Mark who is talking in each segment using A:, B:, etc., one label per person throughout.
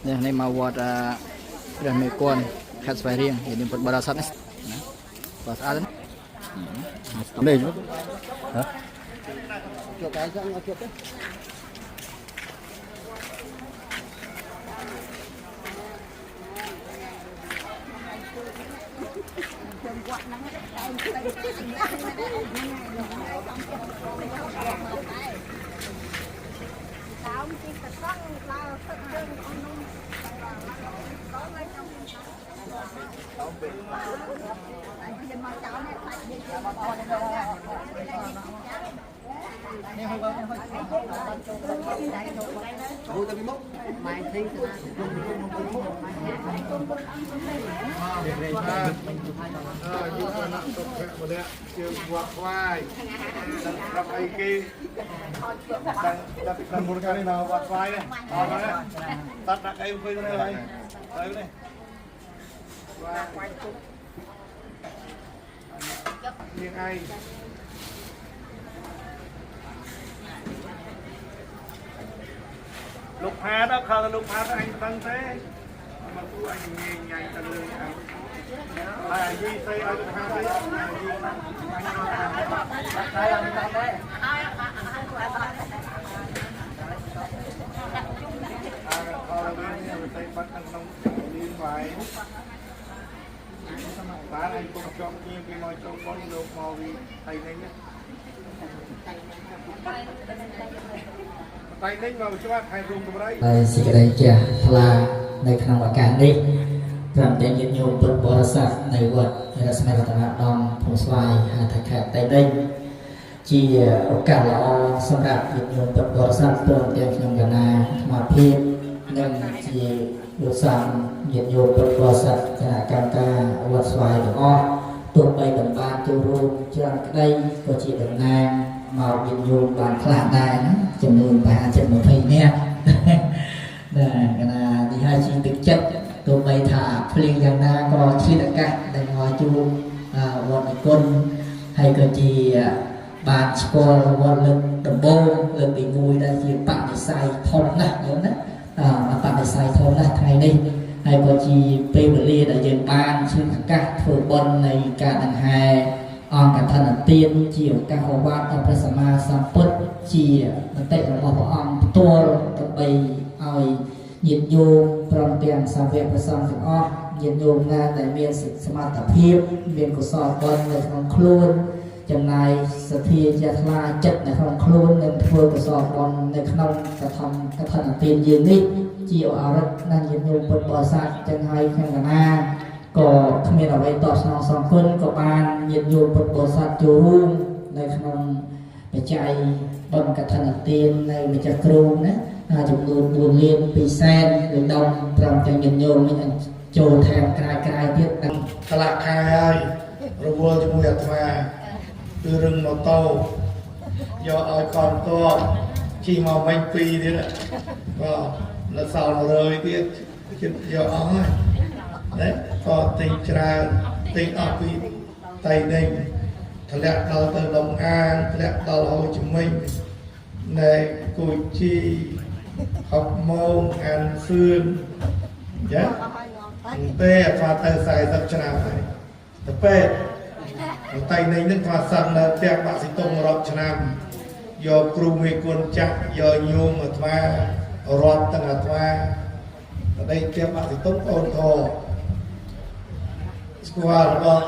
A: ในมาวอดเรื่องในกวนแคสไฟเรียงอย่างนี้ปบาราสัตนะบาสอาร์นนี่จุดฮะจุดอะไรก็เอาจุด
B: รับไอ้กีดังบนการนี่นาวัดไฟเนี่ยเอาไปเลยตัดดักไอ้คุยกันเลยไปเลยยังไงลูกพาđó khờลูกพาanh tăng thế mà tu anh nghe nhanh tăng lên là gì xây anh pha đấy là gì đây là mình tăng đấy xây bắt tăng nông liên vài bán anh cũng chọn nhiều cái mồi cho con được màu vì thầy nên nhé thầy nên vào cho bác thầy dùng cái đấy
C: สิ่งใดจะพลาในขณะการนี้พระเดชยินยมปุตบริษัทในวัดในรัศมีรัตนดอมพงศวายหาทักแขกใต้ได้จีโอกาสละอสำหรับยินยมปุตบริษัทเพื่อเตรียมยมกันนามาพิษนั่งจีดุสังยินยมปุตบริษัทขณะการการวัดสวายหรืออ้อตัวไปดับบานตัวรูปจางได้ก็จีดับนางมายินยมบานคลาดได้นะจำนวนไปอาจจะหมดไปเนี่ยนะกันนาที่ให้ชีตึกจัดตัวไปถ่าเพลงอย่างนาก็ชีตะกะแต่งอจูวันในก้นให้ก็จีบานสกอลวันเลิกดับเบิลเลิกตีมวยได้จีปะในไซทอนนะเดี๋ยวนะมาปะในไซทอนนะไทยนี่ให้ก็จีเปรย์ได้ยังบานชื่อตะกะถูกบอลในการดังไฮองกันถนัดเตียนจีบการขวาดพระสมมาสัมพุทธจีมันเตะระบบพระองค์ตัวตัวไปเอายินโยมพร้อมเตียงสามเวียประสานถึงอ้อยินโยมงานในเมียนสมาธิเพียบเมียนกุศลบอลในทางครูนจำนายสถียาลาจัดในทางครูนเงินทัวร์กุศลบอลในขนมกระทำกระถนัดเตียนยืนนิดจีโออารัตนั่นยินโยมปนบอสัตจังไห้แข่งกันหน้าก็ขมิ้นเอาไว้ตอบสนองสองคนก็บานยินโยมปนบอสัตจูรุ่งในขนมไปใจบอลกระถนัดเตียนในวิจักรูนะจำนวนบุญเลี้ยงปีแซนหรือดองพร้อมจังยินโยมมันโจแทนกายเทียบกันตลาดคายระวัวจมูกอัตมาคือรึงมาโตยอเอาก่อนตัวชีมาไม่ปีนี่แหละก็ละสาวเลยเตี้ยคิดยอเอาให้đấyก็ติงจราติงออกปีไตหนึ่งทะเลเราเติมลงอ่างทะเลเราเอาจุ่มมิ่งในกุยชีhọc môn ăn phương nhé tê pha tay xài tập cho nào phải tập pê tay này nước pha xăng là tê bạn sẽ tung rọt cho nào do kru mê quân chắc do nhôm mà thoa rọt tăng là thoa ở đây tê bạn sẽ tung ôn thô qua là con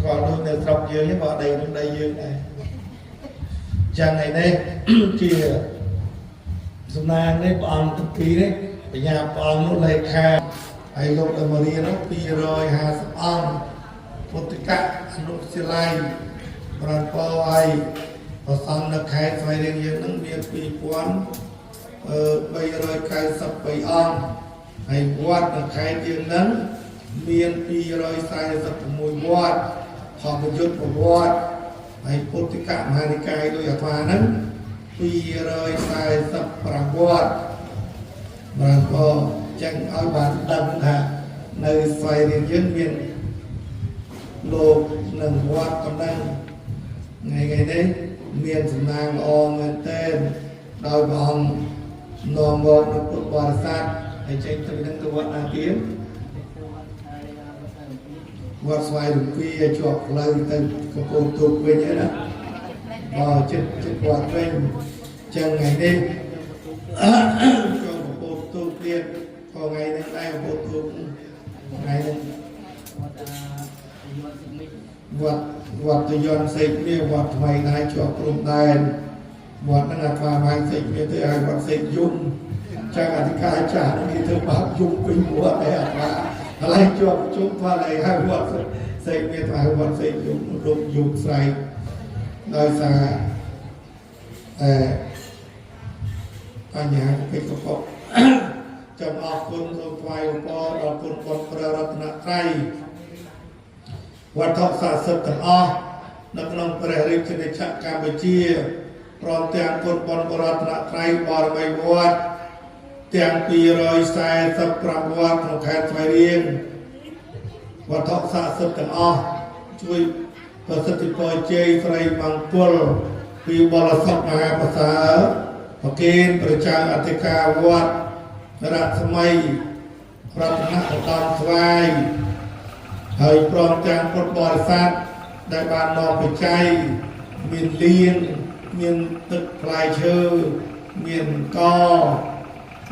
C: còn luôn được trọc dương nhé vào đây luôn đây dương này chàng này đây chia sum nang đấy bọn tập pí đấy ở nhà bọn nó lấy kha hay lúc ở Maria nó pi rồi hà sập on một tất cả nó sẽ lai bọn po ai và xong nó khai phải đến những những việc pi quán bây rồi khai sập bay on hay quát nó khai tiếng nắng miền pi rồi sai sập mùi quát họ một chút một quát hay một tất cả hai cái đôi ở hòa nắngปีเลยสายสับประวัติมันก็จังเอาบานดังฮะในไฟเรียนยืนเวียนโลกหนึ่งวัดกำลังไงนี้เมียนสำนางอเงินเต้นโดยบอง
D: នាំមកនៅពុទ្ធបរិស័ទហើយចេញទៅនឹងទៅវត្តណាទៀតវត្តស្វាយរំពីជាប់ផ្លូវទៅកំពង់ទូកវិញណាចិត្តវត្តវិញចឹងថ្ងៃនេះចូលកំពង់ទូកទៀតថ្ងៃនេះដែរកំពង់ទូកថ្ងៃនេះវត្តយន្តសេកនេះវត្តថ្មីដែរជាប់ព្រំដែនវត្តហ្នឹងអាត្មាបានសេកនេះទៅឲ្យវត្តសេកយំចាអធិការចាស់នេះធ្វើបាបយំពេញវត្តឯអាត្មាកន្លែងជាប់ជុំគាត់ឲ្យវត្តសេកនេះទៅឲ្យវត្តសេកយំរំយំស្រែកដោយសារបញ្ហាកិច្ចកបចំអរគុណសូមថ្វាយឧបករណ៍ដល់គុណបុត្រព្រះរតនត្រ័យវត្ថុស័ក្តិសិទ្ធិទាំងអស់នៅក្នុងព្រះរាជាណាចក្រកម្ពុជាព្រមទាំងគុណបុត្រព្រះរតនត្រ័យបរមីវត្តទាំង245វត្តក្នុងខេត្តស្វាយរៀងវត្ថុស័ក្តិសិទ្ធិទាំងអស់ជួយប្រសិទ្ធពរជ័យស្រីមង្គលពីបរសពមហាប្រសើរប្រគេនព្រះចៅអធិការវត្តរស្មីរតនឧត្តមស្វាយហើយព្រមទាំងពុទ្ធបរិស័ទដែលបាននាំបច្ច័យមានលៀនមានទឹកផ្លែឈើមានក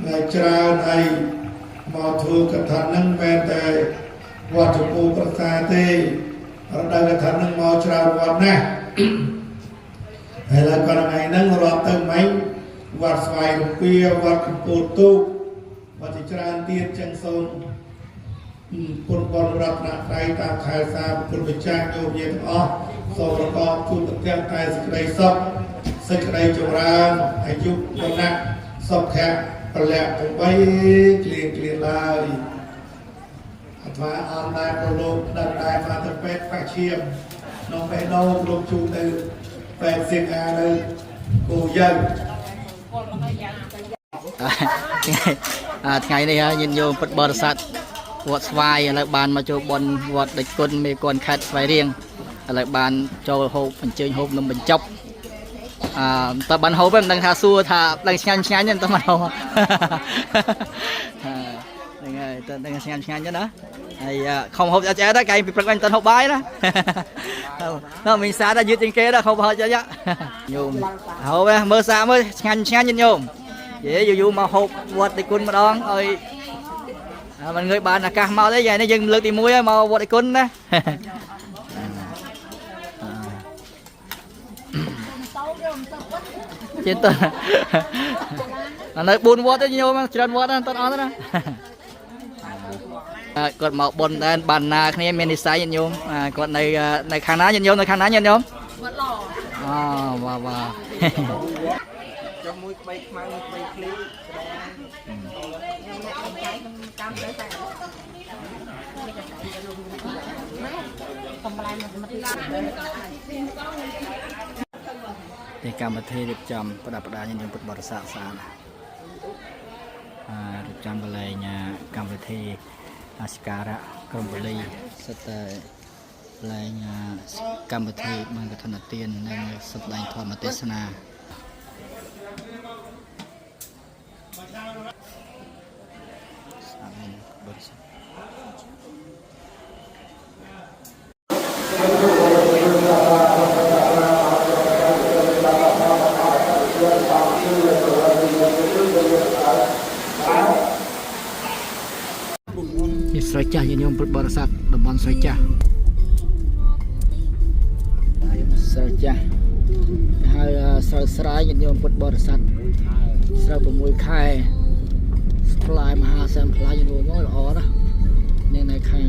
D: ដែលច្រើនហើយមកធ្វើកថានឹងមិនតែវត្តចំពោះប្រសាទេរដូវកថានឹងមកច្រើនវត្តណាស់ហើយឡើងក៏ថ្ងៃហ្នឹងរាប់ទៅមិញវត្តស្វាយរំពាវត្តកំពូលទូកវត្តច្រើនទៀតចឹងសូមពុទ្ធបរិរតនត្រ័យតាមខែសាពុទ្ធបច្ចាញ់យោមយាទាំងអស់សូមប្រកបជួបប្រទាំងតែសេចក្តីសុខសេចក្តីចម្រើនអាយុវណ្ណៈសុខៈពលៈទាំង3គ្លៀងឡើយអត្មាអមដែរប្រលោកដឹងដែរមកទៅពេទ្យបាក់ឈាមនៅបេះដូងលោកជួបទៅពេទ្យសៀកអានៅគូយើង
A: ថ្ងៃនេះញាតិញោមពុទ្ធបរិស័ទវត្តស្វាយឥឡូវបានមកចូលបុណ្យវត្តដេចគុណមេគន់ខេត្តស្វាយរៀងឥឡូវបានចូលហូបអញ្ជើញហូបនំបញ្ចុកតើបានហូបមិនដឹងថាសួរថាដឹងឆ្ងាញ់ទេតើមកហូបហ្នឹងហើយតើដឹងឆ្ងាញ់ទេណាហើយខំហូបឆ្អែតដែរកាយពីព្រឹកវិញតើហូបបាយណានោះមីសាដែរយឺតជាងគេដែរហូបហត់ចាញោមហូបមើលសាមើលឆ្ងាញ់ញាតិញោមយេយូរមកហូបវត្តដេចគុណម្ដងឲ្យមិនងើយបានឱកាសមកទេថ្ងៃនេះយើងលើកទី1ហើយមកវត្តដេចគុណណាចេះតើនៅ4វត្តទេញោមច្រើនវត្តណាតអត់ណាគាត់មកបុណ្យដែរបានណាគ្នាមាននិស្ស័យញាតិញោមគាត់នៅខាងណាញាតិញោមនៅខាងណាញាតិញោមវត្តឡវ៉ាចុះមួយក្បីខ្មៅក្បីឃ្លីទីកម្មវិធីរៀបចំប្រដាប់ប្រដាញាតិញោមពុទ្ធបរិស័ទស្អាតរៀបចំកន្លែងកម្មវិធីសក្ការៈក្រុមពលីសិតតែកន្លែងកម្មវិធីបានកឋិនទាននិងសម្ដែងធម្មទេសនាស្រែចាស់ញាតិញោមពុទ្ធបរិស័ទតំបន់ស្រែចាស់ស្រែចាស់ហើយស្រែញាតិញោមពុទ្ធបរិស័ទស្រូវ6ខែផ្លែមហាសិនផ្លែញាតិញោមល្អណាស់នៅខាង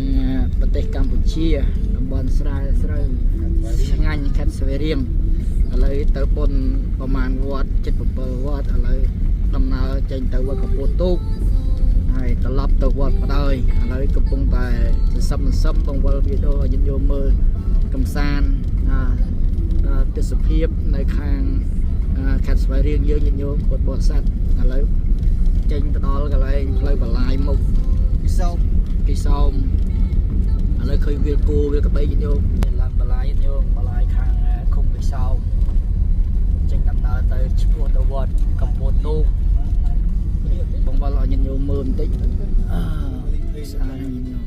A: ប្រទេសកម្ពុជាតំបន់ស្រែស្រូវឆ្ងាញ់ខេត្តស្វាយរៀងឥឡូវទៅបុណ្យប្រមាណវត្ត77វត្តឥឡូវដំណើរចេញទៅវត្តកំពូលទូកហើយត្រឡប់ទៅវត្តបដ ឥឡូវកំពុងតែសន្សំបងវល់វីដេអូឲ្យញាតិញោមមើលកំសាន្តទេសភាពនៅខាងខេត្តស្វាយរៀងយើងញាតិញោមពុទ្ធបរិស័ទឥឡូវចេញទៅដល់កន្លែងផ្លូវបន្លាយមុខគីសោមឥឡូវឃើញវាលគោវាលក្បីញាតិញោមឡើងបន្លាយញាតិញោមបន្លាយខាងឃុំគីសោមចេញដំណើរទៅឆ្ពោះទៅវត្តកំពូលទូក បងប្អូនឲ្យញាតិញោមមើលបន្តិចស្អាតហើយញាតិញោម